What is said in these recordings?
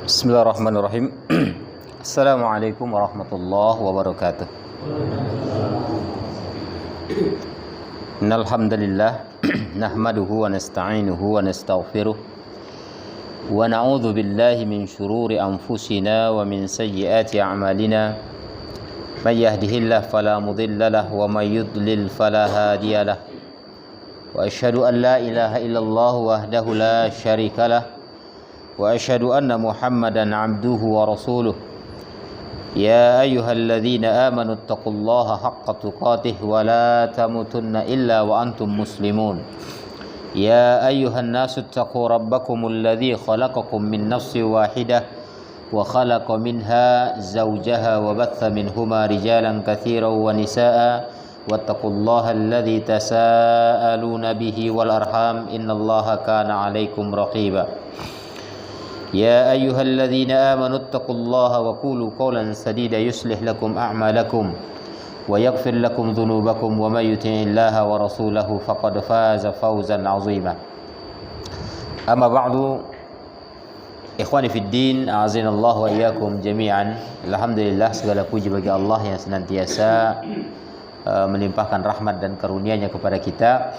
Bismillahirrahmanirrahim. Assalamualaikum warahmatullahi wabarakatuh. Innal hamdalillah nahmaduhu wa nasta'inuhu wa nastaghfiruh wa na'udzu billahi min shururi anfusina wa min sayyiati a'malina. May yahdihillahu fala mudilla lahu wa may yudlil fala hadiya lahu. Wa asyhadu an la ilaha illallah wahdahu la syarika lahu wa asyhadu anna Muhammadan abduhu wa rasuluh. Ya ayyuhalladzina amanu taqullaha haqqa tuqatih wa la tamutunna illa wa antum muslimun. Ya ayyuhan nasu taqu rabbakumul ladzi khalaqakum min nafsin wahidah wa khalaqa minha zawjaha wa batha minhuma rijalan katsiran wa nisaa'a wattaqullaha alladzi tasaaluna bihi wal arham innallaha kana 'alaikum raqiba. يا أيها الذين آمنوا اتقوا الله وقولوا قولا سديدا يصلح لكم أعمالكم ويغفر لكم ذنوبكم ومن يطع الله ورسوله فقد فاز فوزا عظيما. أما بعد إخواني في الدين أعزنا الله وإياكم جميعا. Alhamdulillah, segala puji bagi Allah yang senantiasa melimpahkan rahmat dan karunia-Nya kepada kita,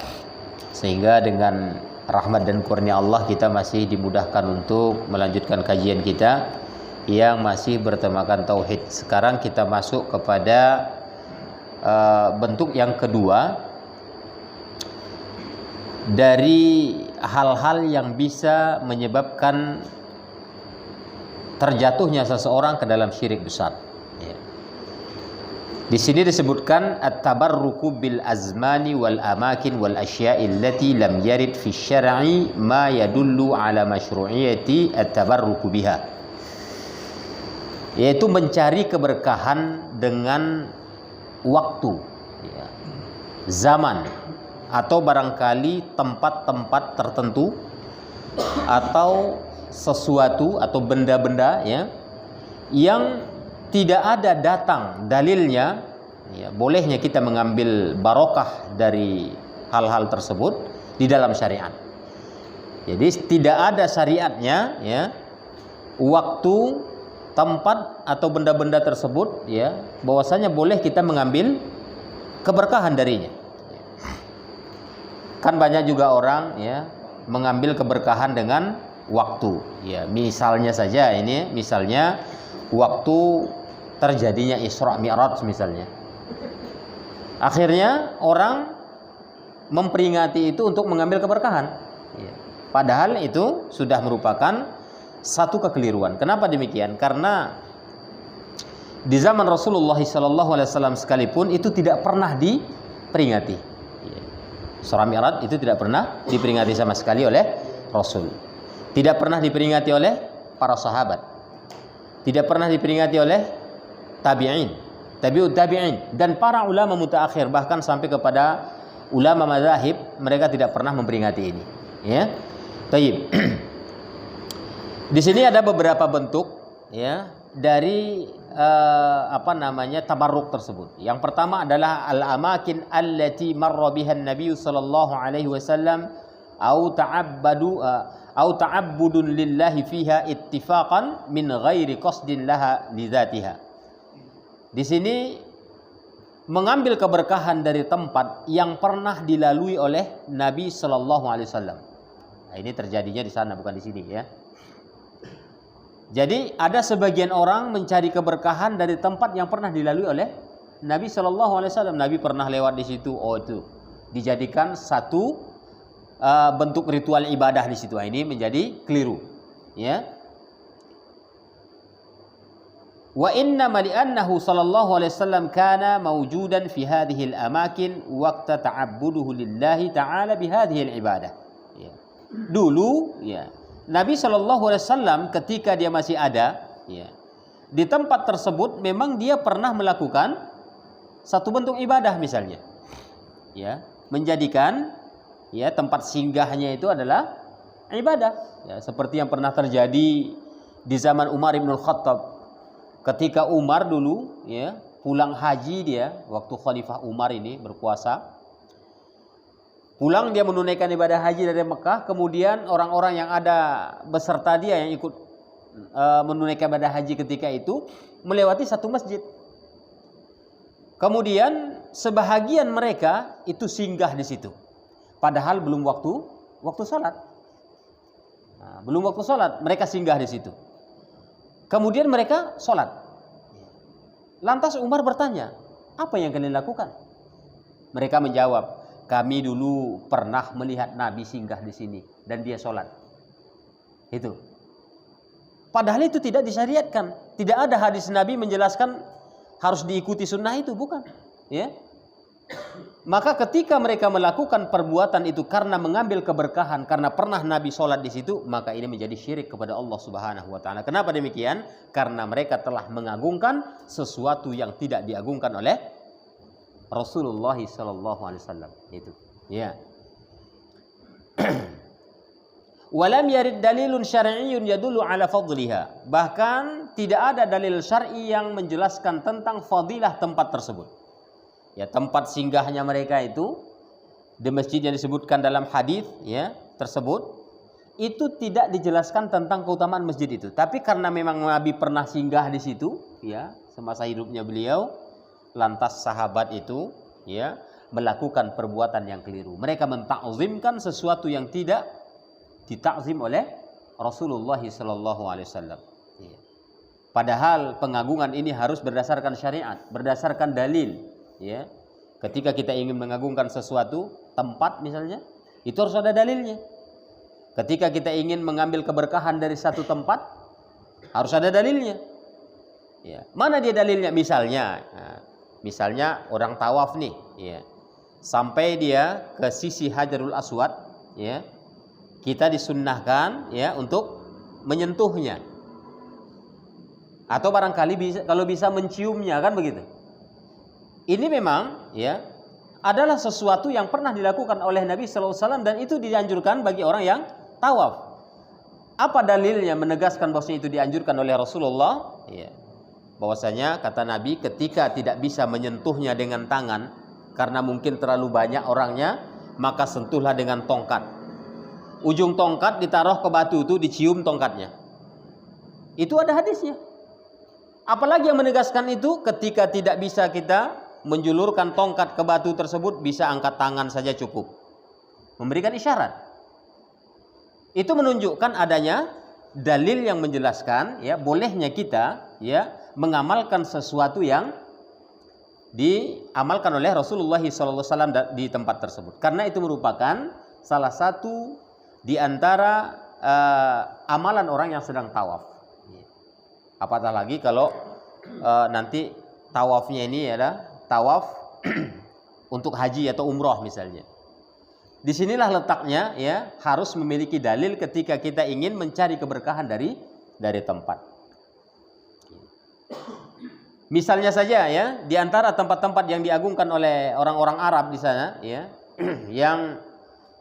sehingga dengan rahmat dan kurnia Allah kita masih dimudahkan untuk melanjutkan kajian kita yang masih bertemakan tauhid. Sekarang kita masuk kepada bentuk yang kedua dari hal-hal yang bisa menyebabkan terjatuhnya seseorang ke dalam syirik besar. Di sini disebutkan at-tabarruku bil azmani wal amakin wal asya'i allati lam yarid fi syar'i ma yadullu ala masyru'iyyati at-tabarruku biha. Yaitu mencari keberkahan dengan waktu, zaman, atau barangkali tempat-tempat tertentu atau sesuatu atau benda-benda yang tidak ada datang dalilnya, bolehnya kita mengambil barokah dari hal-hal tersebut di dalam syariat. Jadi tidak ada syariatnya, waktu, tempat atau benda-benda tersebut, bahwasanya boleh kita mengambil keberkahan darinya. Kan banyak juga orang mengambil keberkahan dengan waktu. Misalnya saja misalnya waktu terjadinya Isra Mi'raj misalnya. Akhirnya orang memperingati itu untuk mengambil keberkahan. Padahal itu sudah merupakan satu kekeliruan. Kenapa demikian? Karena di zaman Rasulullah SAW sekalipun itu tidak pernah diperingati. Isra Mi'raj itu tidak pernah diperingati sama sekali oleh Rasul. Tidak pernah diperingati oleh para sahabat. Tidak pernah diperingati oleh tabi'in, tabi'ut tabi'in, dan para ulama mutaakhir, bahkan sampai kepada ulama mazahib, mereka tidak pernah memperingati ini. Tayyib. Di sini ada beberapa bentuk dari tabarruk tersebut. Yang pertama adalah al-amakin allati marra biha an-nabiy sallallahu alaihi wasallam au ta'abbudun lillahi fiha ittifaqan min ghairi qasdin laha lidzatiha. Di sini mengambil keberkahan dari tempat yang pernah dilalui oleh Nabi sallallahu alaihi wasallam. Nah, ini terjadinya di sana, bukan di sini Jadi ada sebagian orang mencari keberkahan dari tempat yang pernah dilalui oleh Nabi sallallahu alaihi wasallam. Nabi pernah lewat di situ, itu dijadikan satu bentuk ritual ibadah di situ. Ini menjadi keliru. Wa inna ma li'annahu sallallahu alaihi wasallam kana mawjudan fi hadhihi al-amakin waqta ta'abbuduhu lillahi ta'ala bi hadhihi al-ibadah. Dulu Nabi sallallahu alaihi wasallam ketika dia masih ada di tempat tersebut, memang dia pernah melakukan satu bentuk ibadah misalnya. Menjadikan tempat singgahnya itu adalah ibadah. Seperti yang pernah terjadi di zaman Umar bin Khattab. Ketika Umar dulu pulang haji, dia waktu Khalifah Umar ini berkuasa, pulang dia menunaikan ibadah haji dari Mekah, kemudian orang-orang yang ada beserta dia yang ikut menunaikan ibadah haji ketika itu melewati satu masjid. Kemudian sebahagian mereka itu singgah di situ. Padahal belum waktu salat. Nah, belum waktu salat, mereka singgah di situ. Kemudian mereka salat. Lantas Umar bertanya, "Apa yang kalian lakukan?" Mereka menjawab, "Kami dulu pernah melihat Nabi singgah di sini dan dia salat." Itu. Padahal itu tidak disyariatkan. Tidak ada hadis Nabi menjelaskan harus diikuti sunnah itu, bukan. Ya. Maka ketika mereka melakukan perbuatan itu karena mengambil keberkahan, karena pernah Nabi sholat di situ, maka ini menjadi syirik kepada Allah Subhanahu wa taala. Kenapa demikian? Karena mereka telah mengagungkan sesuatu yang tidak diagungkan oleh Rasulullah sallallahu alaihi wasallam. Itu. Ya. Walam yarid dalilun syar'iyyun yadullu ala fadliha. Bahkan tidak ada dalil syar'i yang menjelaskan tentang fadilah tempat tersebut. Ya, tempat singgahnya mereka itu di masjid yang disebutkan dalam hadis ya tersebut itu tidak dijelaskan tentang keutamaan masjid itu. Tapi karena memang Nabi pernah singgah di situ ya semasa hidupnya beliau, lantas sahabat itu ya melakukan perbuatan yang keliru. Mereka mentakzimkan sesuatu yang tidak ditakzim oleh Rasulullah sallallahu alaihi wasallam. Padahal pengagungan ini harus berdasarkan syariat, berdasarkan dalil, ya. Ketika kita ingin mengagungkan sesuatu, tempat misalnya, itu harus ada dalilnya. Ketika kita ingin mengambil keberkahan dari satu tempat, harus ada dalilnya. Ya. Mana dia dalilnya? Misalnya orang tawaf nih, ya. Sampai dia ke sisi Hajarul Aswad, ya. Kita disunnahkan ya untuk menyentuhnya. Atau barangkali kalau bisa menciumnya, kan begitu. Ini memang ya adalah sesuatu yang pernah dilakukan oleh Nabi sallallahu alaihi wasallam dan itu dianjurkan bagi orang yang tawaf. Apa dalilnya menegaskan bahwasanya itu dianjurkan oleh Rasulullah? Ya. Bahwasanya kata Nabi ketika tidak bisa menyentuhnya dengan tangan karena mungkin terlalu banyak orangnya, maka sentuhlah dengan tongkat. Ujung tongkat ditaruh ke batu itu, dicium tongkatnya. Itu ada hadisnya. Apalagi yang menegaskan itu ketika tidak bisa kita menjulurkan tongkat ke batu tersebut, bisa angkat tangan saja cukup. Memberikan isyarat. Itu menunjukkan adanya dalil yang menjelaskan ya bolehnya kita ya mengamalkan sesuatu yang diamalkan oleh Rasulullah SAW di tempat tersebut. Karena itu merupakan salah satu di antara amalan orang yang sedang tawaf. Apatah lagi kalau nanti tawafnya ini adalah tawaf untuk haji atau umroh misalnya. Disinilah letaknya ya harus memiliki dalil ketika kita ingin mencari keberkahan dari tempat. Misalnya saja ya di antara tempat-tempat yang diagungkan oleh orang-orang Arab di sana ya yang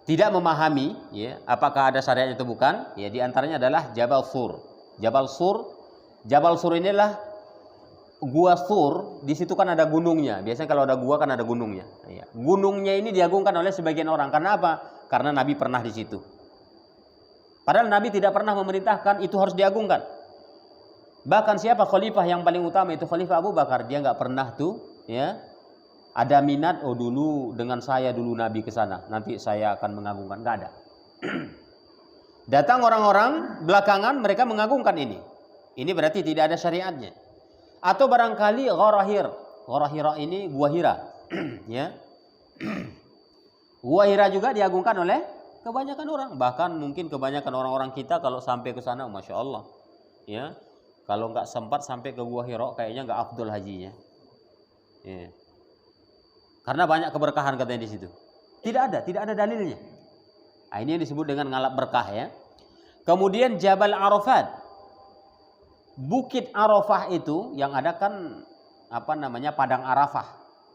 tidak memahami ya apakah ada syariat itu bukan ya di antaranya adalah Jabal Sur. Jabal Sur inilah gua Sur, di situ kan ada gunungnya. Biasanya kalau ada gua kan ada gunungnya ya. Gunungnya ini diagungkan oleh sebagian orang karena apa? Karena Nabi pernah di situ. Padahal Nabi tidak pernah memerintahkan itu harus diagungkan. Bahkan siapa khalifah yang paling utama itu Khalifah Abu Bakar, dia nggak pernah tuh ya ada minat, oh dulu dengan saya dulu Nabi ke sana, nanti saya akan mengagungkan. Enggak ada. Datang orang-orang belakangan mereka mengagungkan ini. Ini berarti tidak ada syariatnya. Atau barangkali Gharah Hira ini Gua Hira. Ya. Gua Hira juga diagungkan oleh kebanyakan orang. Bahkan mungkin kebanyakan orang-orang kita kalau sampai ke sana, Masya Allah. Ya. Kalau nggak sempat sampai ke Gua Hira, kayaknya nggak afdol hajinya. Ya. Karena banyak keberkahan katanya di situ. Tidak ada dalilnya. Nah, ini yang disebut dengan ngalap berkah ya. Kemudian Jabal Arafat. Bukit Arafah itu yang ada kan padang Arafah,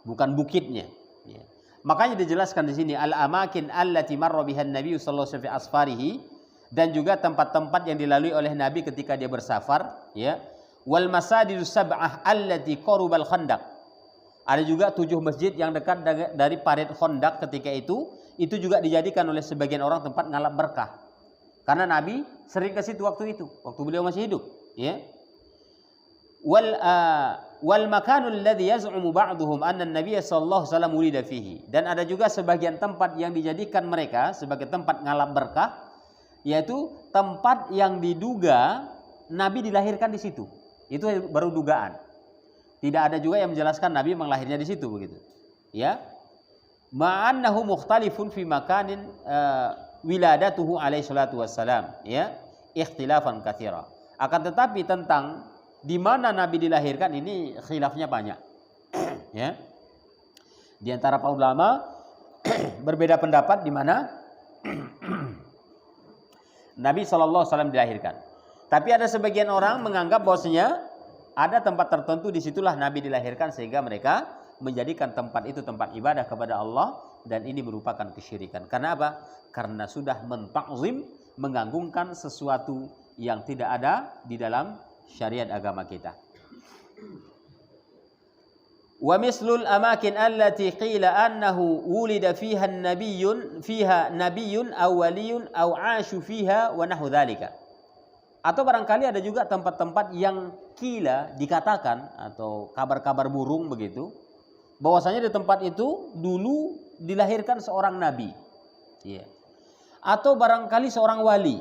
bukan bukitnya. Ya. Makanya dijelaskan di sini al-amakin allati marra bihan Nabi sallallahu alaihi wasallam fi asfarihi, dan juga tempat-tempat yang dilalui oleh Nabi ketika dia bersafar ya. Wal masajidus sab'ah allati qarubal khandaq. Ada juga 7 masjid yang dekat dari parit Khandaq ketika itu juga dijadikan oleh sebagian orang tempat ngalap berkah. Karena Nabi sering ke situ waktu beliau masih hidup, ya. Wal makanul ladzi yaz'umu ba'dhum anna an-nabiy sallallahu alaihi wasallam wulida fihi. Dan ada juga sebagian tempat yang dijadikan mereka sebagai tempat ngalap berkah, yaitu tempat yang diduga Nabi dilahirkan di situ. Itu baru dugaan. Tidak ada juga yang menjelaskan Nabi memang lahirnya di situ begitu. Ya. Ma'annahu mukhtalifun fi makanin wiladatuhu alaihi salatu wassalam, ya. Ikhtilafan katsira. Akan tetapi tentang di mana Nabi dilahirkan ini khilafnya banyak. Ya. Di antara para ulama berbeda pendapat di mana Nabi SAW dilahirkan. Tapi ada sebagian orang menganggap bahwasanya ada tempat tertentu di situlah Nabi dilahirkan sehingga mereka menjadikan tempat itu tempat ibadah kepada Allah, dan ini merupakan kesyirikan. Karena apa? Karena sudah mentakzim, mengagungkan sesuatu yang tidak ada di dalam syariat agama kita. Wa mislul amakin allati qila annahu wulida fiha nabiyyun aw waliyun aw 'ashu fiha wa nahwu dzalika. Atau barangkali ada juga tempat-tempat yang qila dikatakan atau kabar-kabar burung begitu, bahwasanya di tempat itu dulu dilahirkan seorang nabi. Ya. Atau barangkali seorang wali.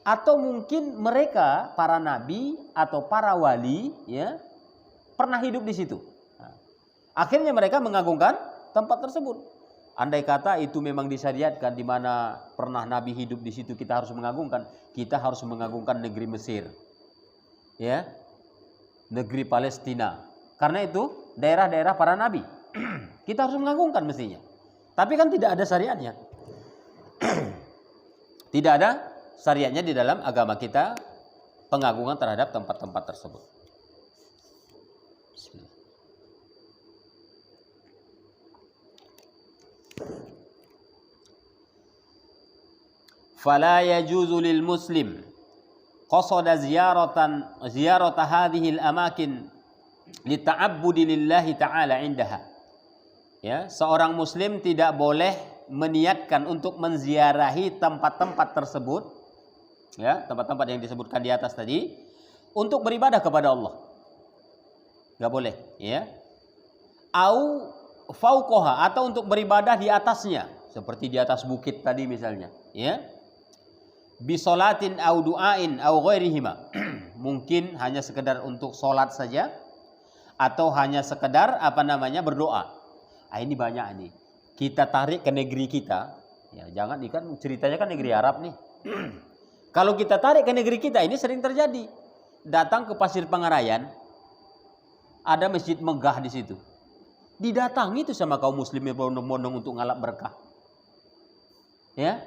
Atau mungkin mereka para nabi atau para wali, ya, pernah hidup di situ. Nah, akhirnya mereka mengagungkan tempat tersebut. Andai kata itu memang disyariatkan di mana pernah nabi hidup di situ, kita harus mengagungkan. Kita harus mengagungkan negeri Mesir, ya, negeri Palestina. Karena itu daerah-daerah para nabi. Kita harus mengagungkan mestinya. Tapi kan tidak ada syariatnya. Tidak ada syariatnya di dalam agama kita pengagungan terhadap tempat-tempat tersebut. Bismillah. Fala yajuzu lil muslim qasada ziyarata hadhihi al amakin lita'abbudi lillahi ta'ala indaha. Ya, seorang muslim tidak boleh meniatkan untuk menziarahi tempat-tempat tersebut, ya, tempat-tempat yang disebutkan di atas tadi, untuk beribadah kepada Allah. Enggak boleh, ya. Au fauqaha, atau untuk beribadah di atasnya, seperti di atas bukit tadi misalnya, ya. Bisolatin au du'ain au ghairihima. Mungkin hanya sekedar untuk salat saja atau hanya sekedar berdoa. Ah, ini banyak nih. Kita tarik ke negeri kita, ya, jangan ikan ceritanya kan negeri Arab nih. Kalau kita tarik ke negeri kita, ini sering terjadi. Datang ke Pasir Pangarayan, ada masjid megah di situ. Didatangi itu sama kaum muslimin berbondong-bondong untuk ngalap berkah. Ya,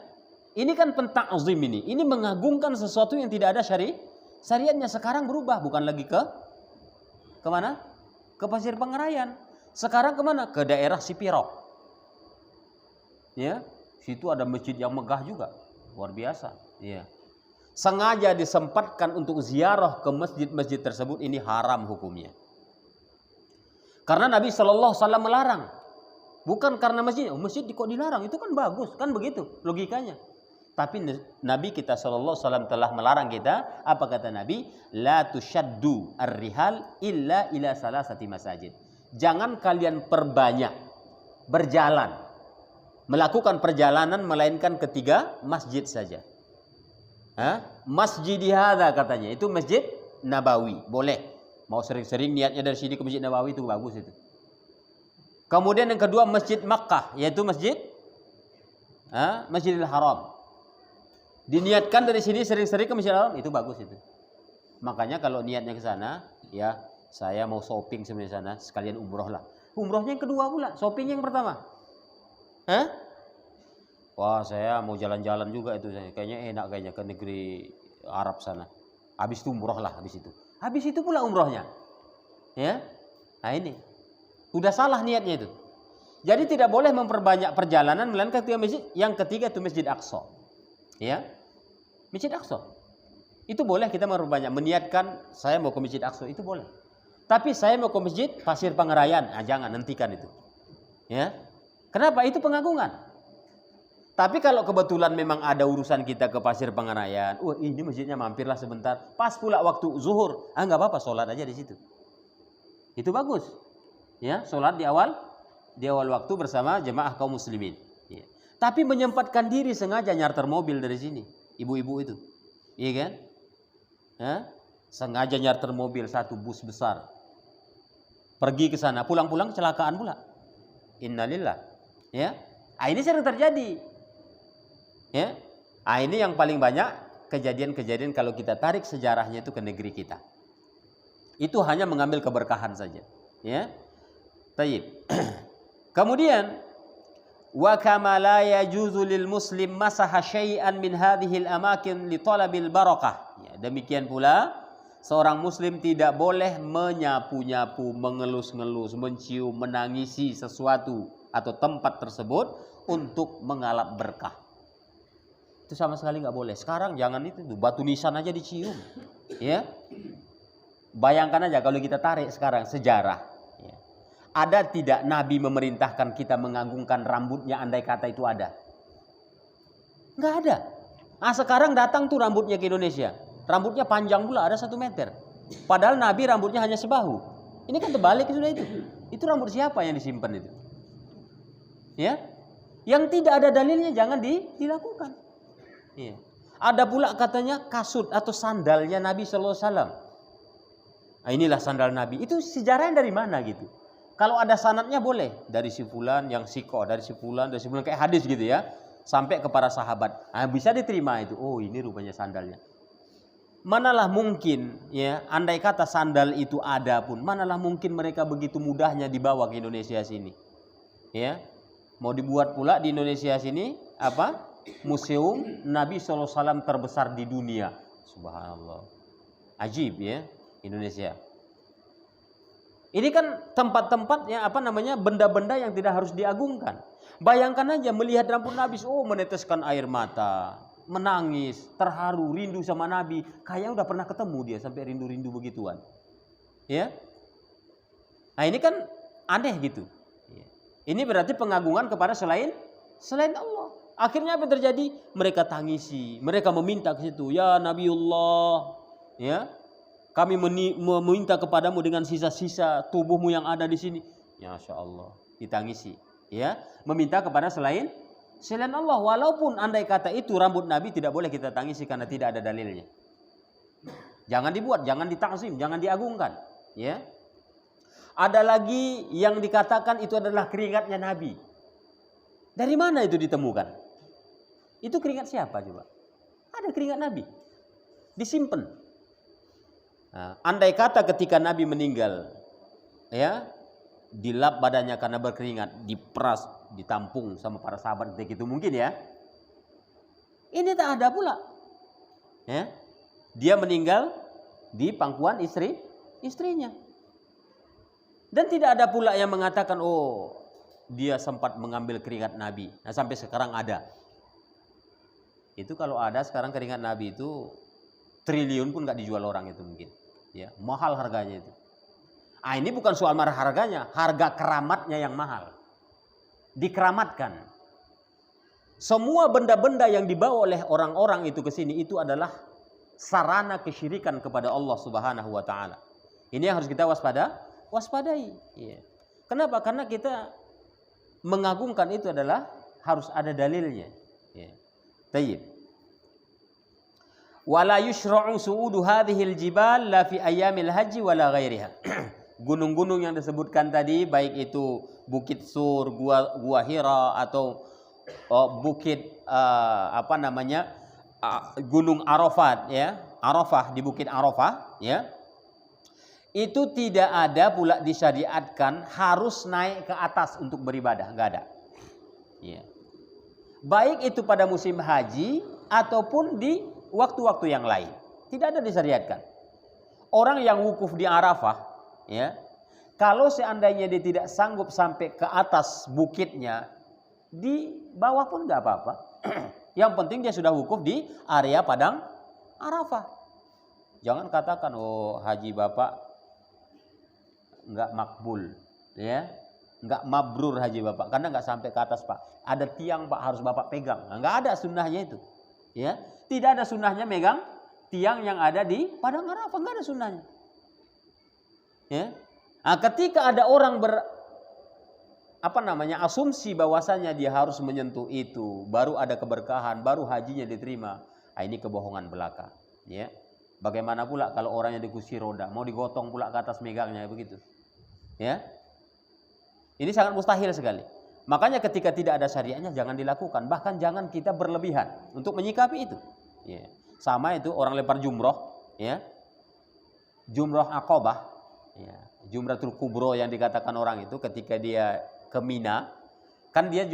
ini kan pentakzim ini. Ini mengagungkan sesuatu yang tidak ada syariatnya. Sekarang berubah, bukan lagi ke mana? Ke Pasir Pangarayan. Sekarang kemana? Ke daerah Sipirok. Ya, situ ada masjid yang megah juga, luar biasa. Ya. Sengaja disempatkan untuk ziarah ke masjid-masjid tersebut, ini haram hukumnya. Karena Nabi Shallallahu Alaihi Wasallam melarang, bukan karena masjid. Masjid kok dilarang? Itu kan bagus, kan begitu logikanya. Tapi Nabi kita Shallallahu Alaihi Wasallam telah melarang kita. Apa kata Nabi? La tushaddu ar-rihal illa ila salasati masajid. Jangan kalian perbanyak berjalan, melakukan perjalanan melainkan ketiga masjid saja. Masjid hadza katanya, itu Masjid Nabawi. Boleh. Mau sering-sering niatnya dari sini ke Masjid Nabawi, itu bagus itu. Kemudian yang kedua Masjid Makkah, yaitu Masjidil Haram. Diniatkan dari sini sering-sering ke Masjidil Haram, itu bagus itu. Makanya kalau niatnya ke sana, ya saya mau shopping sebenarnya sana, sekalian umroh lah. Umrohnya yang kedua pula, shopping yang pertama. Wah, saya mau jalan-jalan juga itu, kayaknya enak kayaknya ke negeri Arab sana. Habis itu umroh lah habis itu. Habis itu pula umrohnya. Ya. Nah ini. Sudah salah niatnya itu. Jadi tidak boleh memperbanyak perjalanan melainkan ketiga masjid. Yang ketiga itu Masjid Aqsa. Ya. Masjid Aqsa. Itu boleh kita memperbanyak, meniatkan saya mau ke Masjid Aqsa, itu boleh. Tapi saya mau ke Masjid Pasir Pangarayan, jangan, hentikan itu. Ya. Kenapa? Itu pengagungan. Tapi kalau kebetulan memang ada urusan kita ke Pasir Pangarayan, ini masjidnya mampirlah sebentar. Pas pula waktu zuhur, nggak apa-apa, sholat aja di situ. Itu bagus, ya, sholat di awal waktu bersama jemaah kaum muslimin. Ya. Tapi menyempatkan diri sengaja nyarter mobil dari sini, ibu-ibu itu, iya kan? Ya? Sengaja nyarter mobil satu bus besar, pergi ke sana, pulang-pulang kecelakaan pula. Innalillah, ya. Ini sering terjadi. Ya, ini yang paling banyak kejadian-kejadian kalau kita tarik sejarahnya itu ke negeri kita. Itu hanya mengambil keberkahan saja. Ya, tayyib. Kemudian, wa kama la yajuzu lil muslim masaha syai'an min hadhil amakin li talabil barakah. Ya, demikian pula seorang muslim tidak boleh menyapu-nyapu, mengelus-ngelus, mencium, menangisi sesuatu atau tempat tersebut untuk mengalap berkah. Itu sama sekali nggak boleh. Sekarang jangan itu, batu nisan aja dicium, ya. Bayangkan aja kalau kita tarik sekarang sejarah, ya. Ada tidak Nabi memerintahkan kita mengagungkan rambutnya andai kata itu ada? Nggak ada. Sekarang datang tuh rambutnya ke Indonesia, rambutnya panjang pula, ada 1 meter. Padahal Nabi rambutnya hanya sebahu. Ini kan terbalik sudah itu. Itu rambut siapa yang disimpan itu? Ya, yang tidak ada dalilnya jangan dilakukan. Iya. Ada pula katanya kasut atau sandalnya Nabi Sallallahu Alaihi Wasallam. Inilah sandal Nabi. Itu sejarahnya dari mana gitu? Kalau ada sanadnya boleh dari si fulan yang sikoh, dari si fulan kayak hadis gitu ya, sampai ke para sahabat. Bisa diterima itu. Oh, ini rupanya sandalnya. Manalah mungkin ya, andai kata sandal itu ada pun, manalah mungkin mereka begitu mudahnya dibawa ke Indonesia sini. Ya. Mau dibuat pula di Indonesia sini apa? Museum Nabi SAW terbesar di dunia. Subhanallah. Ajib ya Indonesia. Ini kan tempat-tempatnya benda-benda yang tidak harus diagungkan. Bayangkan aja melihat rambut Nabi, meneteskan air mata, menangis, terharu, rindu sama Nabi. Kayaknya udah pernah ketemu dia sampai rindu-rindu begituan. Ya. Ini kan aneh gitu. Ini berarti pengagungan kepada selain Allah. Akhirnya apa yang terjadi? Mereka tangisi, mereka meminta ke situ, ya Nabiullah, ya, kami meminta kepadamu dengan sisa-sisa tubuhmu yang ada di sini. Ya Masya Allah, ditangisi, ya, meminta kepada selain Allah. Walaupun andai kata itu rambut Nabi, tidak boleh kita tangisi karena tidak ada dalilnya. Jangan dibuat, jangan ditakzim, jangan diagungkan, ya. Ada lagi yang dikatakan itu adalah keringatnya Nabi. Dari mana itu ditemukan? Itu keringat siapa coba? Ada keringat Nabi. Disimpan. Andai kata ketika Nabi meninggal, ya, dilap badannya karena berkeringat, diperas, ditampung sama para sahabat begitu mungkin ya. Ini tak ada pula. Ya. Dia meninggal di pangkuan istrinya. Dan tidak ada pula yang mengatakan, dia sempat mengambil keringat Nabi. Nah, sampai sekarang ada. Itu kalau ada sekarang keringat Nabi itu triliun pun nggak dijual orang itu mungkin. Ya, mahal harganya itu. Ini bukan soal marah harganya, harga keramatnya yang mahal. Dikeramatkan. Semua benda-benda yang dibawa oleh orang-orang itu ke sini itu adalah sarana kesyirikan kepada Allah Subhanahu wa taala. Ini yang harus kita waspadai. Ya. Kenapa? Karena kita mengagungkan itu adalah harus ada dalilnya. Ya. Tayyib. Wala yushra'u su'udu hadhil jibal la fi ayyamil haji wala ghairiha. Gunung-gunung yang disebutkan tadi, baik itu Bukit Sur, Gua Hira atau bukit Gunung Arafat ya, Arafah di Bukit Arafah ya. Itu tidak ada pula disyariatkan harus naik ke atas untuk beribadah, enggak ada. Ya. Baik itu pada musim haji ataupun di waktu-waktu yang lain. Tidak ada disyariatkan. Orang yang wukuf di Arafah, ya, kalau seandainya dia tidak sanggup sampai ke atas bukitnya, di bawah pun nggak apa-apa. Yang penting dia sudah wukuf di area padang Arafah. Jangan katakan, haji bapak nggak makbul, ya. nggak mabrur haji Bapak karena nggak sampai ke atas Pak. Ada tiang Pak harus Bapak pegang. Nah, nggak ada sunnahnya itu. Ya, tidak ada sunnahnya megang tiang yang ada di padang Arafah, nggak ada sunnahnya. Ya, nah, ketika ada orang asumsi bahwasanya dia harus menyentuh itu, baru ada keberkahan, baru hajinya diterima. Nah, ini kebohongan belaka. Ya, bagaimana pula kalau orangnya di kursi roda, mau digotong pula ke atas megangnya begitu. Ya, ini sangat mustahil sekali. Makanya ketika tidak ada syariatnya jangan dilakukan. Bahkan jangan kita berlebihan untuk menyikapi itu. Ya. Sama itu orang lempar jumroh. Ya. Jumroh Aqabah. Ya. Jumratul Kubro yang dikatakan orang itu ketika dia ke Mina. Kan dia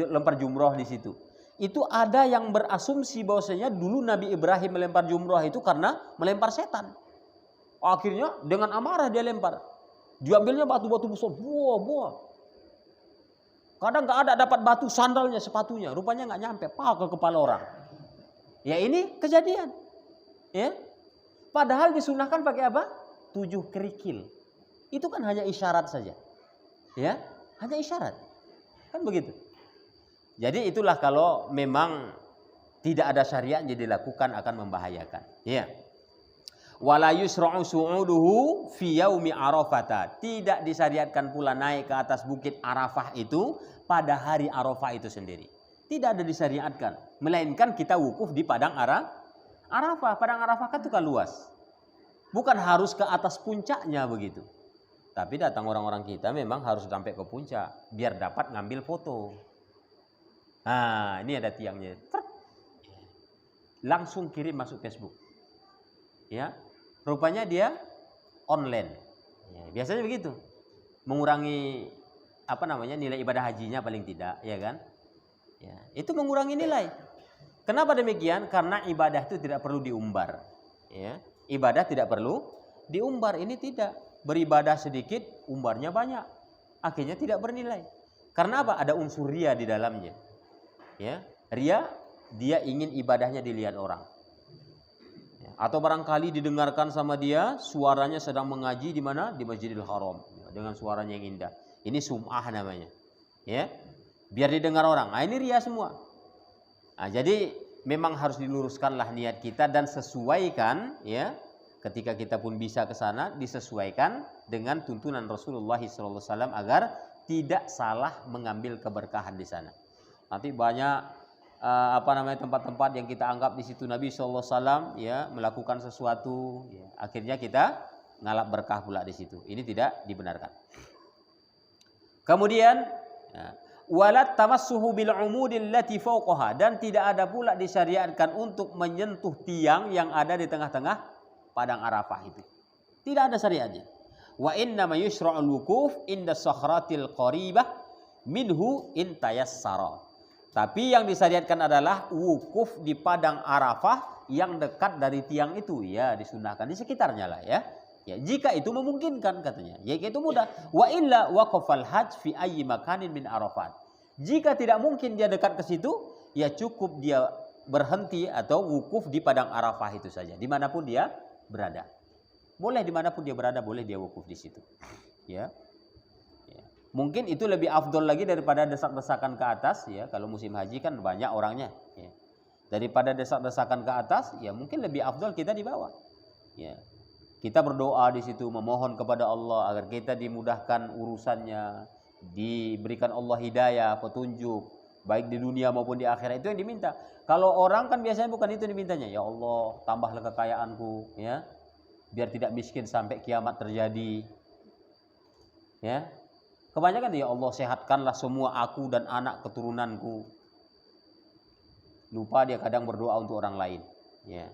lempar jumroh di situ. Itu ada yang berasumsi bahwasanya dulu Nabi Ibrahim melempar jumroh itu karena melempar setan. Akhirnya dengan amarah dia lempar. Diambilnya batu-batu besar. Buah. Kadang nggak ada dapat batu sandalnya, sepatunya, rupanya nggak nyampe, ke kepala orang. Ya ini kejadian. Ya, padahal disunahkan pakai apa? 7 kerikil. Itu kan hanya isyarat saja. Ya, hanya isyarat. Kan begitu. Jadi itulah kalau memang tidak ada syariatnya dilakukan akan membahayakan. Ya. Wala yusra'u su'uduhu fi yaumi Arafah. Tidak disyariatkan pula naik ke atas bukit Arafah itu pada hari Arafah itu sendiri. Tidak ada disyariatkan, melainkan kita wukuf di padang Arafah. Padang Arafah kan itu kan luas. Bukan harus ke atas puncaknya begitu. Tapi datang orang-orang kita memang harus sampai ke puncak biar dapat ngambil foto. Nah, ini ada tiangnya. Langsung kirim masuk Facebook. Ya. Rupanya dia online. Ya, biasanya begitu. Mengurangi nilai ibadah hajinya paling tidak, ya kan? Ya, itu mengurangi nilai. Kenapa demikian? Karena ibadah itu tidak perlu diumbar. Ya, ibadah tidak perlu diumbar. Ini tidak. Beribadah sedikit, umbarnya banyak. Akhirnya tidak bernilai. Karena apa? Ada unsur ria di dalamnya. Ya, ria dia ingin ibadahnya dilihat orang. Atau barangkali didengarkan sama dia suaranya sedang mengaji di mana? Di Masjidil Haram dengan suaranya yang indah. Ini sum'ah namanya. Ya. Biar didengar orang. Nah, ini ria semua. Nah, jadi memang harus diluruskanlah niat kita dan sesuaikan ya. Ketika kita pun bisa ke sana disesuaikan dengan tuntunan Rasulullah SAW agar tidak salah mengambil keberkahan di sana. Nanti banyak tempat-tempat yang kita anggap di situ Nabi SAW ya melakukan sesuatu ya, akhirnya kita ngalap berkah pula di situ. Ini tidak dibenarkan. Kemudian walat tamassuhu bil umudil lati fawqaha, dan tidak ada pula disyariatkan untuk menyentuh tiang yang ada di tengah-tengah padang Arafah itu. Tidak ada syariatnya. Wa inna ma yushra'ul wukuf inda sakhratil qaribah minhu in tayassara. Tapi yang disyariatkan adalah wukuf di padang Arafah yang dekat dari tiang itu, ya disunahkan di sekitarnya lah ya. Ya jika itu memungkinkan katanya, ya itu mudah. Wa illa waqafal hajj fi ayyi makanin min Arafat. Jika tidak mungkin dia dekat ke situ, ya cukup dia berhenti atau wukuf di padang Arafah itu saja, dimanapun dia berada. Boleh dimanapun dia berada, boleh dia wukuf di situ. Ya. Mungkin itu lebih afdol lagi daripada desak-desakan ke atas ya. Kalau musim haji kan banyak orangnya ya. Daripada desak-desakan ke atas ya mungkin lebih afdol kita di bawah. Ya. Kita berdoa di situ memohon kepada Allah agar kita dimudahkan urusannya, diberikan Allah hidayah, petunjuk baik di dunia maupun di akhirat, itu yang diminta. Kalau orang kan biasanya bukan itu dimintanya. Ya Allah, tambahlah kekayaanku ya. Biar tidak miskin sampai kiamat terjadi. Ya. Kebanyakan ya Allah sehatkanlah semua aku dan anak keturunanku. Lupa dia kadang berdoa untuk orang lain. Ya.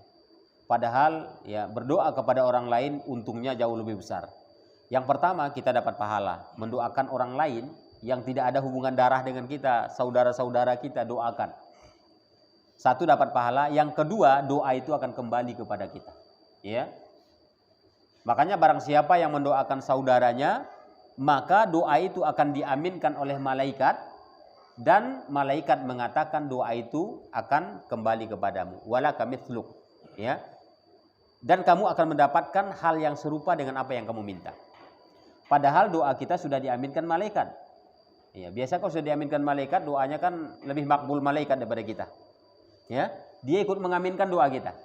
Padahal ya berdoa kepada orang lain untungnya jauh lebih besar. Yang pertama kita dapat pahala. Mendoakan orang lain yang tidak ada hubungan darah dengan kita. Saudara-saudara kita doakan. Satu dapat pahala. Yang kedua doa itu akan kembali kepada kita. Ya. Makanya barang siapa yang mendoakan saudaranya, maka doa itu akan diaminkan oleh malaikat dan malaikat mengatakan doa itu akan kembali kepadamu. Wala kamitsluk, ya. Dan kamu akan mendapatkan hal yang serupa dengan apa yang kamu minta. Padahal doa kita sudah diaminkan malaikat. Ya, biasa kalau sudah diaminkan malaikat, doanya kan lebih makbul malaikat daripada kita. Ya, dia ikut mengaminkan doa kita.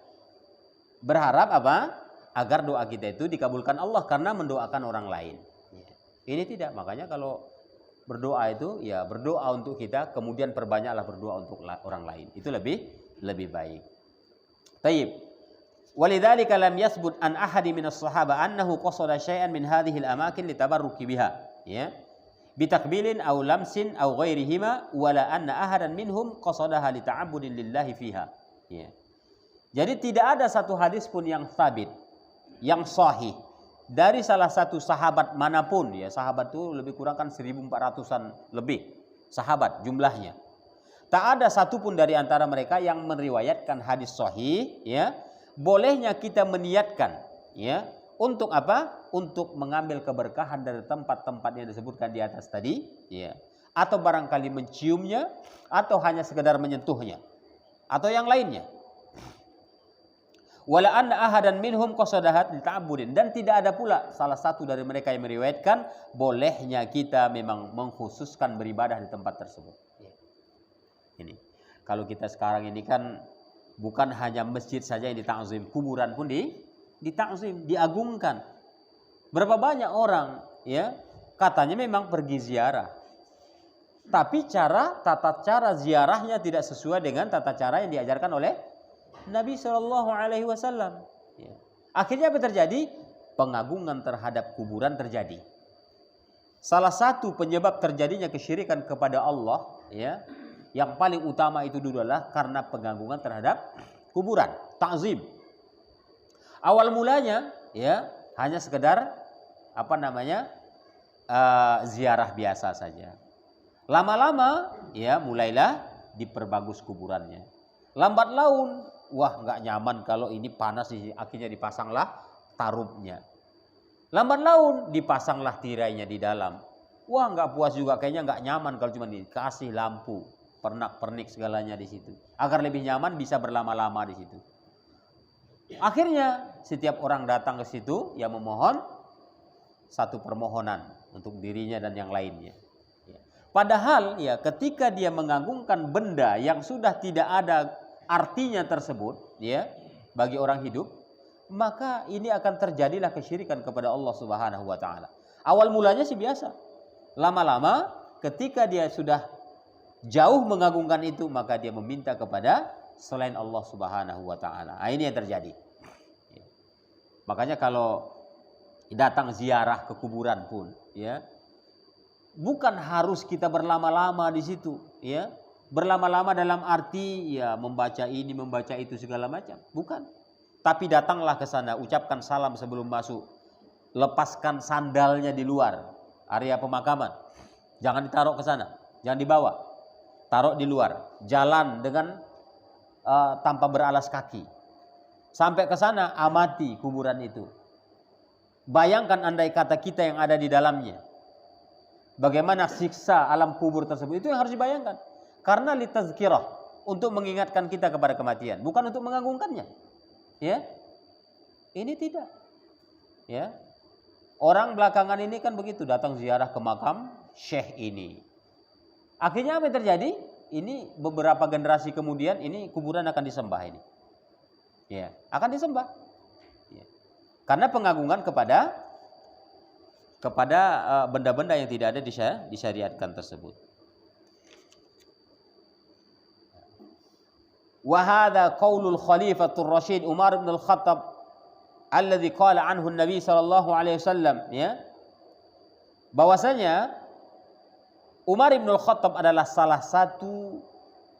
Berharap apa? Agar doa kita itu dikabulkan Allah karena mendoakan orang lain. Ya. Ini tidak, makanya kalau berdoa itu ya berdoa untuk kita, kemudian perbanyaklah berdoa untuk orang lain. Itu lebih baik. Taib. Walidzalika lam yasbut an ahadi minas sahaba annahu qasada syai'an min hadhihi al-amakin litabarruki biha. Ya. Bitakbilin aw lamsin aw ghairihima wala anna ahadan minhum qasadaha lita'abbudin lillahi fiha. Ya. Jadi tidak ada satu hadis pun yang sabit, yang sahih dari salah satu sahabat manapun, ya sahabat itu lebih kurang kan 1400-an lebih sahabat jumlahnya. Tak ada satu pun dari antara mereka yang meriwayatkan hadis sahih, ya. Bolehnya kita meniatkan, ya, untuk apa? Untuk mengambil keberkahan dari tempat-tempat yang disebutkan di atas tadi, ya. Atau barangkali menciumnya, atau hanya sekedar menyentuhnya, atau yang lainnya. Wala anna ahadan minhum qasadahat lita'abbudin, dan tidak ada pula salah satu dari mereka yang meriwayatkan bolehnya kita memang mengkhususkan beribadah di tempat tersebut. Ya. Ini kalau kita sekarang ini kan bukan hanya masjid saja yang ditakzim, kuburan pun ditakzim, diagungkan. Berapa banyak orang, ya, katanya memang pergi ziarah, tapi tata cara ziarahnya tidak sesuai dengan tata cara yang diajarkan oleh Nabi Shallallahu Alaihi Wasallam. Ya. Akhirnya apa terjadi? Pengagungan terhadap kuburan terjadi. Salah satu penyebab terjadinya kesyirikan kepada Allah, ya, yang paling utama itu dulu adalah karena pengagungan terhadap kuburan, ta'zim. Awal mulanya, ya, hanya sekedar ziarah biasa saja. Lama-lama, ya, mulailah diperbagus kuburannya. Lambat laun, wah nggak nyaman kalau ini panas, akhirnya dipasanglah tarubnya. Lambat laun dipasanglah tirainya di dalam. Wah nggak puas juga, kayaknya nggak nyaman kalau cuma dikasih lampu, pernak-pernik segalanya di situ. Agar lebih nyaman bisa berlama-lama di situ. Akhirnya setiap orang datang ke situ yang memohon satu permohonan untuk dirinya dan yang lainnya. Padahal ya ketika dia mengagungkan benda yang sudah tidak ada artinya tersebut, ya, bagi orang hidup, maka ini akan terjadilah kesyirikan kepada Allah Subhanahu wa taala. Awal mulanya sih biasa. Lama-lama ketika dia sudah jauh mengagungkan itu, maka dia meminta kepada selain Allah Subhanahu wa taala. Nah, ini yang terjadi. Ya. Makanya kalau datang ziarah ke kuburan pun, ya, bukan harus kita berlama-lama di situ, ya. Berlama-lama dalam arti ya membaca ini, membaca itu segala macam, bukan. Tapi datanglah ke sana, ucapkan salam sebelum masuk. Lepaskan sandalnya di luar area pemakaman. Jangan ditaruh ke sana, jangan dibawa. Taruh di luar. Jalan dengan tanpa beralas kaki. Sampai ke sana amati kuburan itu. Bayangkan andai kata kita yang ada di dalamnya. Bagaimana siksa alam kubur tersebut, itu yang harus dibayangkan. Karena litazkirah, untuk mengingatkan kita kepada kematian, bukan untuk mengagungkannya. Ya. Ini tidak. Ya. Orang belakangan ini kan begitu, datang ziarah ke makam syekh ini. Akhirnya apa yang terjadi? Ini beberapa generasi kemudian ini kuburan akan disembah ini. Ya, akan disembah. Ya. Karena pengagungan kepada benda-benda yang tidak ada disyariatkan tersebut. Wa hadza qaulul khalifatur rasyid Umar bin Al-Khattab alladzi qala anhu an-nabi sallallahu alaihi wasallam, ya. Bahwasanya Umar bin Al-Khattab adalah salah satu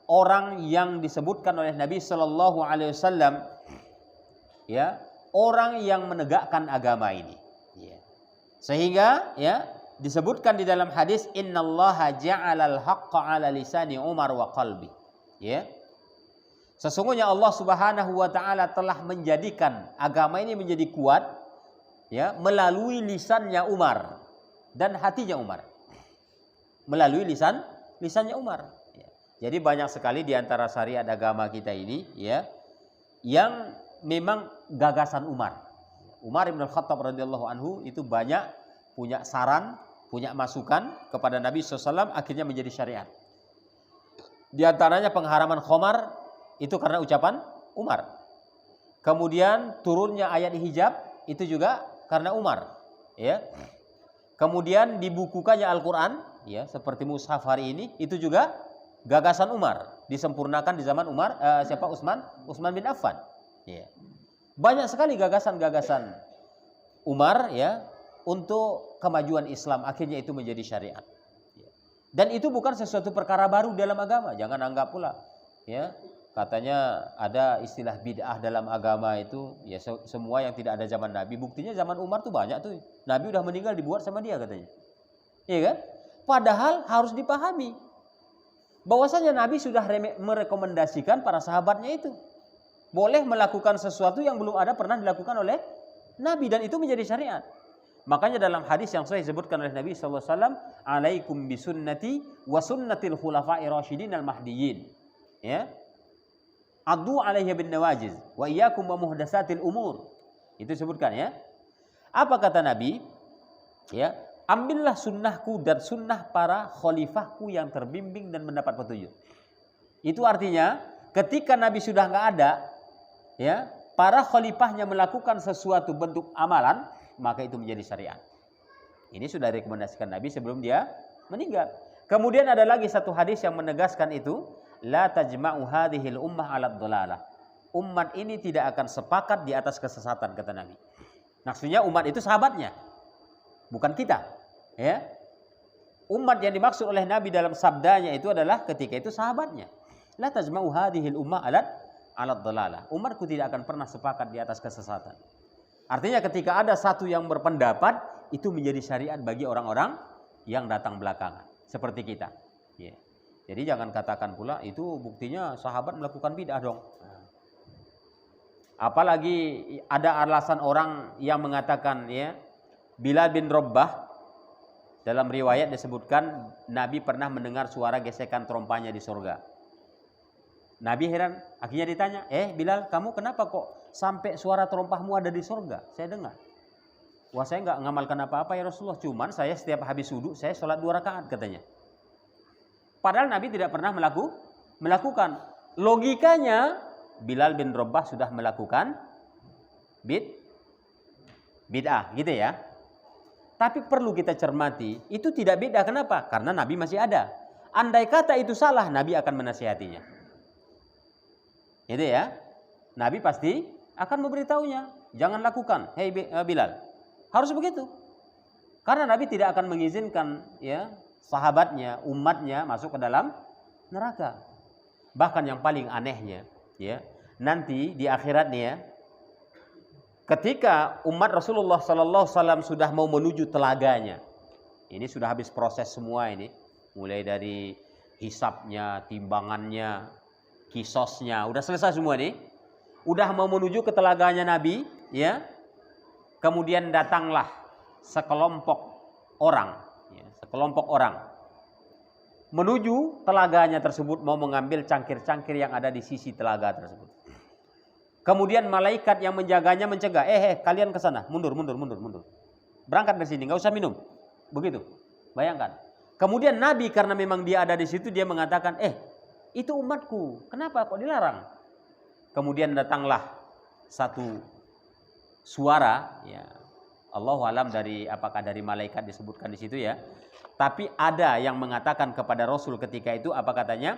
orang yang disebutkan oleh Nabi sallallahu alaihi wasallam, ya, orang yang menegakkan agama ini, ya. Sehingga, ya, disebutkan di dalam hadis innallaha ja'alal haqqa 'ala lisani Umar wa qalbi, ya. Sesungguhnya Allah Subhanahu wa taala telah menjadikan agama ini menjadi kuat, ya, melalui lisannya Umar dan hatinya Umar. Melalui lisannya Umar. Ya. Jadi banyak sekali di antara syariat agama kita ini, ya, yang memang gagasan Umar. Umar bin Al-Khattab radhiyallahu anhu itu banyak punya saran, punya masukan kepada Nabi SAW, akhirnya menjadi syariat. Di antaranya pengharaman khamar itu karena ucapan Umar. Kemudian turunnya ayat hijab itu juga karena Umar, ya. Kemudian dibukukannya Al-Qur'an, ya, seperti mushaf hari ini, itu juga gagasan Umar, disempurnakan di zaman Utsman bin Affan, ya. Banyak sekali gagasan-gagasan Umar, ya, untuk kemajuan Islam, akhirnya itu menjadi syariat. Dan itu bukan sesuatu perkara baru dalam agama. Jangan anggap pula, ya, katanya ada istilah bid'ah dalam agama itu, ya, semua yang tidak ada zaman Nabi. Buktinya zaman Umar tuh banyak tuh. Nabi udah meninggal dibuat sama dia katanya. Iya kan? Padahal harus dipahami bahwasanya Nabi sudah merekomendasikan para sahabatnya itu boleh melakukan sesuatu yang belum ada pernah dilakukan oleh Nabi, dan itu menjadi syariat. Makanya dalam hadis yang sahih disebutkan oleh Nabi SAW, alaikum bisunnati wa sunnatil khulafa'i rasyidin al-mahdiyyin. Ya. Addu alaihi bin nawajiz wa iyyakum wa muhdatsatil umur. Itu disebutkan, ya. Apa kata Nabi? Ya, ambillah sunnahku dan sunnah para khalifahku yang terbimbing dan mendapat petunjuk. Itu artinya ketika Nabi sudah enggak ada, ya, para khalifahnya melakukan sesuatu bentuk amalan, maka itu menjadi syariat. Ini sudah direkomendasikan Nabi sebelum dia meninggal. Kemudian ada lagi satu hadis yang menegaskan itu, la tajma'u hadhil ummah 'alad dhalalah. Umat ini tidak akan sepakat di atas kesesatan, kata Nabi. Maksudnya umat itu sahabatnya, bukan kita, ya. Umat yang dimaksud oleh Nabi dalam sabdanya itu adalah ketika itu sahabatnya. La tajma'u hadhil ummah 'alad dhalalah. Umatku tidak akan pernah sepakat di atas kesesatan. Artinya ketika ada satu yang berpendapat, itu menjadi syariat bagi orang-orang yang datang belakangan, seperti kita. Ya. Jadi jangan katakan pula itu buktinya sahabat melakukan bid'ah dong. Apalagi ada alasan orang yang mengatakan, ya, Bilal bin Rabbah, dalam riwayat disebutkan Nabi pernah mendengar suara gesekan trompanya di surga. Nabi heran, akhirnya ditanya, Bilal, kamu kenapa kok sampai suara terompahmu ada di surga? Saya dengar. Wah, saya nggak ngamalkan apa-apa ya Rasulullah, cuman saya setiap habis wudu saya sholat 2 rakaat, katanya. Padahal Nabi tidak pernah melakukan. Logikanya Bilal bin Rabah sudah melakukan bid'ah, gitu ya. Tapi perlu kita cermati, itu tidak bid'ah. Kenapa? Karena Nabi masih ada. Andai kata itu salah, Nabi akan menasihatinya. Gitu ya. Nabi pasti akan memberitahunya, jangan lakukan, hei Bilal. Harus begitu. Karena Nabi tidak akan mengizinkan, ya, sahabatnya, umatnya masuk ke dalam neraka. Bahkan yang paling anehnya, ya, nanti di akhiratnya, ketika umat Rasulullah SAW sudah mau menuju telaganya, ini sudah habis proses semua ini, mulai dari hisabnya, timbangannya, kisosnya, udah selesai semua nih, udah mau menuju ke telaganya Nabi, ya. Kemudian datanglah sekelompok orang, ya, menuju telaganya tersebut, mau mengambil cangkir-cangkir yang ada di sisi telaga tersebut. Kemudian malaikat yang menjaganya mencegah, kalian ke sana, mundur. Berangkat dari sini, nggak usah minum. Begitu. Bayangkan. Kemudian Nabi karena memang dia ada di situ, dia mengatakan, itu umatku, kenapa kok dilarang? Kemudian datanglah satu suara, ya, Allahu alam dari apakah dari malaikat disebutkan di situ, ya. Tapi ada yang mengatakan kepada Rasul ketika itu, apa katanya?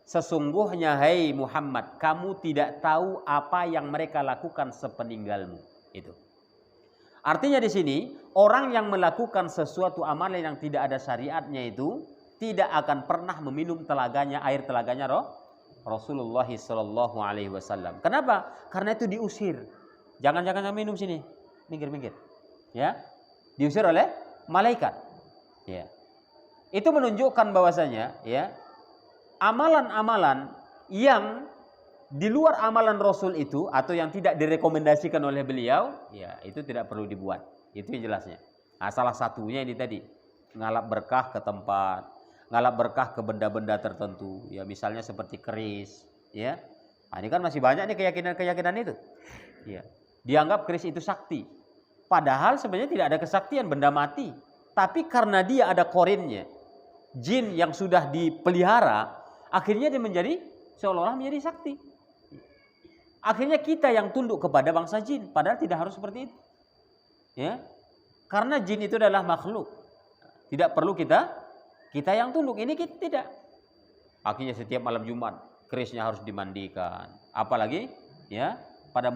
Sesungguhnya hai Muhammad, kamu tidak tahu apa yang mereka lakukan sepeninggalmu. Itu. Artinya di sini orang yang melakukan sesuatu amalan yang tidak ada syariatnya itu tidak akan pernah meminum air telaganya Rasulullah sallallahu alaihi wasallam. Kenapa? Karena itu diusir. Jangan minum sini. Minggir. Ya. Diusir oleh malaikat. Ya. Itu menunjukkan bahwasanya, ya, amalan-amalan yang di luar amalan Rasul itu atau yang tidak direkomendasikan oleh beliau, ya, itu tidak perlu dibuat. Itu yang jelasnya. Nah, salah satunya ini tadi, ngalap berkah ke tempat, ngalap berkah ke benda-benda tertentu, ya, misalnya seperti keris, ya. Nah, ini kan masih banyak nih keyakinan itu. Ya. Dianggap keris itu sakti. Padahal sebenarnya tidak ada kesaktian, benda mati. Tapi karena dia ada korinnya, jin yang sudah dipelihara, akhirnya dia menjadi seolah-olah menjadi sakti. Akhirnya kita yang tunduk kepada bangsa jin, padahal tidak harus seperti itu. Ya. Karena jin itu adalah makhluk. Tidak perlu kita yang tunduk. Ini kita tidak. Akhirnya setiap malam Jumat kerisnya harus dimandikan. Apalagi ya pada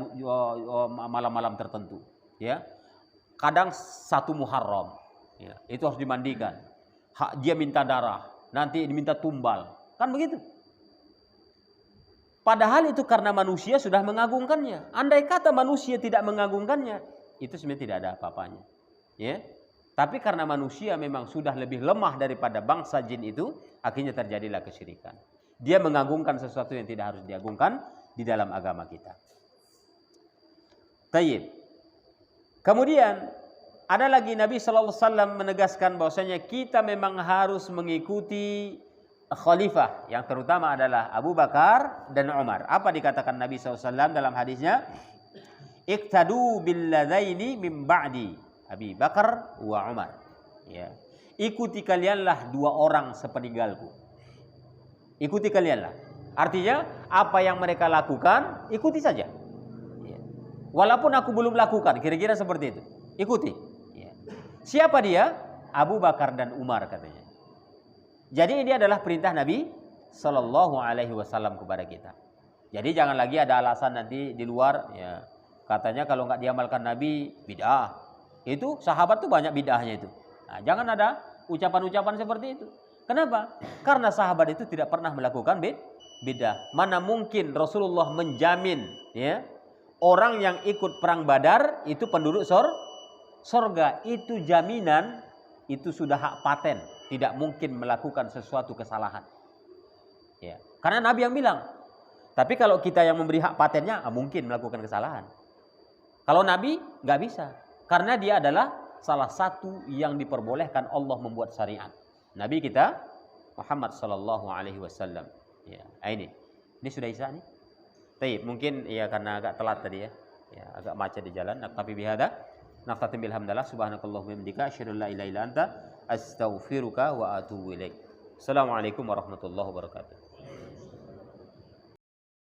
malam-malam tertentu. Ya. Kadang 1 Muharram, ya, itu harus dimandikan. Dia minta darah, nanti diminta tumbal. Kan begitu. Padahal itu karena manusia sudah mengagungkannya. Andai kata manusia tidak mengagungkannya, itu sebenarnya tidak ada apa-apanya. Ya. Tapi karena manusia memang sudah lebih lemah daripada bangsa jin itu, akhirnya terjadilah kesyirikan. Dia mengagungkan sesuatu yang tidak harus diagungkan di dalam agama kita. Tayyib. Kemudian ada lagi Nabi SAW menegaskan bahwasanya kita memang harus mengikuti khalifah, yang terutama adalah Abu Bakar dan Umar. Apa dikatakan Nabi SAW dalam hadisnya? Iqtadu billadaini min ba'di Abi Bakar wa Umar. Ya. Ikuti kalianlah 2 orang sepeninggalku. Ikuti kalianlah. Artinya apa yang mereka lakukan, ikuti saja. Ya. Walaupun aku belum lakukan, kira-kira seperti itu. Ikuti. Ya. Siapa dia? Abu Bakar dan Umar katanya. Jadi ini adalah perintah Nabi Sallallahu Alaihi Wasallam kepada kita. Jadi jangan lagi ada alasan nanti di luar. Ya. Katanya kalau nggak diamalkan Nabi, bid'ah. Itu sahabat tuh banyak bid'ahnya itu. Nah, jangan ada ucapan-ucapan seperti itu. Kenapa? Karena sahabat itu tidak pernah melakukan bid'ah. Mana mungkin Rasulullah menjamin, ya, orang yang ikut perang Badar itu penduduk surga. Itu jaminan, itu sudah hak paten. Tidak mungkin melakukan sesuatu kesalahan. Ya. Karena Nabi yang bilang. Tapi kalau kita yang memberi hak patennya, mungkin melakukan kesalahan. Kalau Nabi nggak bisa. Karena dia adalah salah satu yang diperbolehkan Allah membuat syariat. Nabi kita Muhammad sallallahu alaihi wasallam. Ya, ini sudah Isya nih. Baik, mungkin ya karena agak telat tadi ya. Ya, agak macet di jalan. Tapi bihada naftatim bilhamdalillah subhanakallahumma bihamdika asyhadu an la ilaha illa anta astaghfiruka wa atubu ilaik. Assalamualaikum warahmatullahi wabarakatuh.